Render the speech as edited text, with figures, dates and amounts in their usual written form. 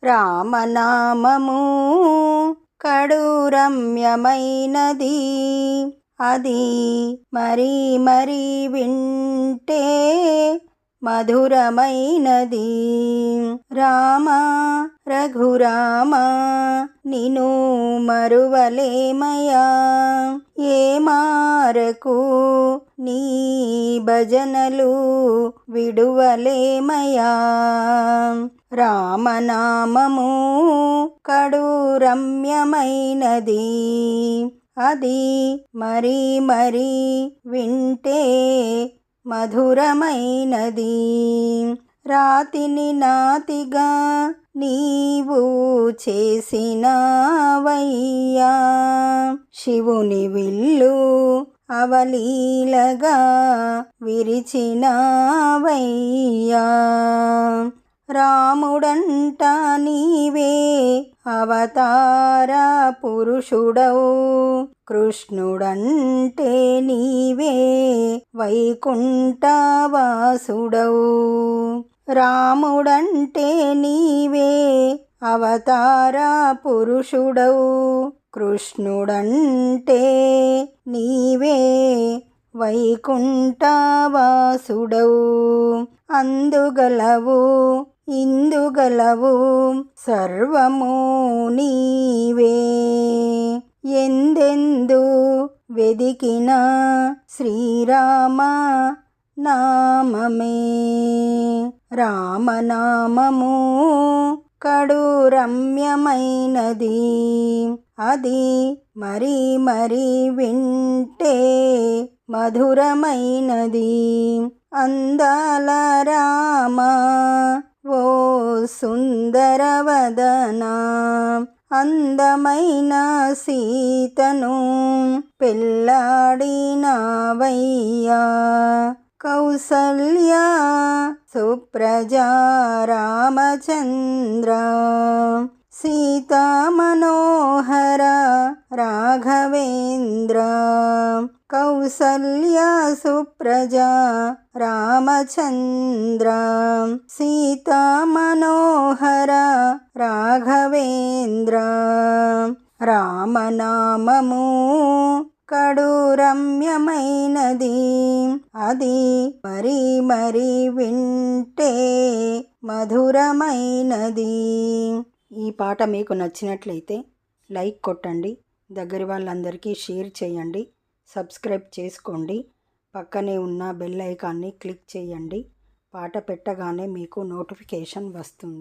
రామనామము కడు రమ్యమైనది, అది మరీ మరీ వింటే మధురమైనది. రామ రఘురామ నిను మరువలేమయా, ఏ మారకు నీ భజనలు విడువలేమయా. రామనామము కడు రమ్యమైనది, అది మరీ మరీ వింటే మధురమైనది. రాతిని నాతిగా నీవు చేసినావయ్యా, శివుని విల్లు అవలీలగా విరిచినావయ్యా. రాముడంట నీవే అవతార పురుషుడవు, కృష్ణుడంటే నీవే వైకుంఠవాసుడవు. రాముడంటే నీవే అవతార పురుషుడవు, కృష్ణుడంటే నీవే వైకుంఠవాసుడవు. అందుగలవు ఇందుగలవు సర్వము నీవే, ఎందెందు వెదికిన శ్రీరామ నామమే. రామనామము కడు రమ్యమైనది, అది మరీ మరీ వింటే మధురమైనది. అందాల రామ ఓ సుందరవదనా, అందమైన సీతను పెళ్ళాడినావయ్యా. కౌసల్య సుప్రజా రామచంద్ర, సీతా మనోహర రాఘవేంద్ర. కౌసల్య సుప్రజా రామచంద్ర, సీతా మనోహర రాఘవేంద్ర. రామనామము కడు రమ్యమైనది, అది మరీ మరీ వింటే మధురమైనది. ఈ పాట మీకు నచ్చినట్లయితే లైక్ కొట్టండి, దగ్గర వాళ్ళందరికీ షేర్ చేయండి, సబ్స్క్రైబ్ చేసుకోండి, పక్కనే ఉన్న బెల్ ఐకాన్ని క్లిక్ చేయండి. పాట పెట్టగానే మీకు నోటిఫికేషన్ వస్తుంది.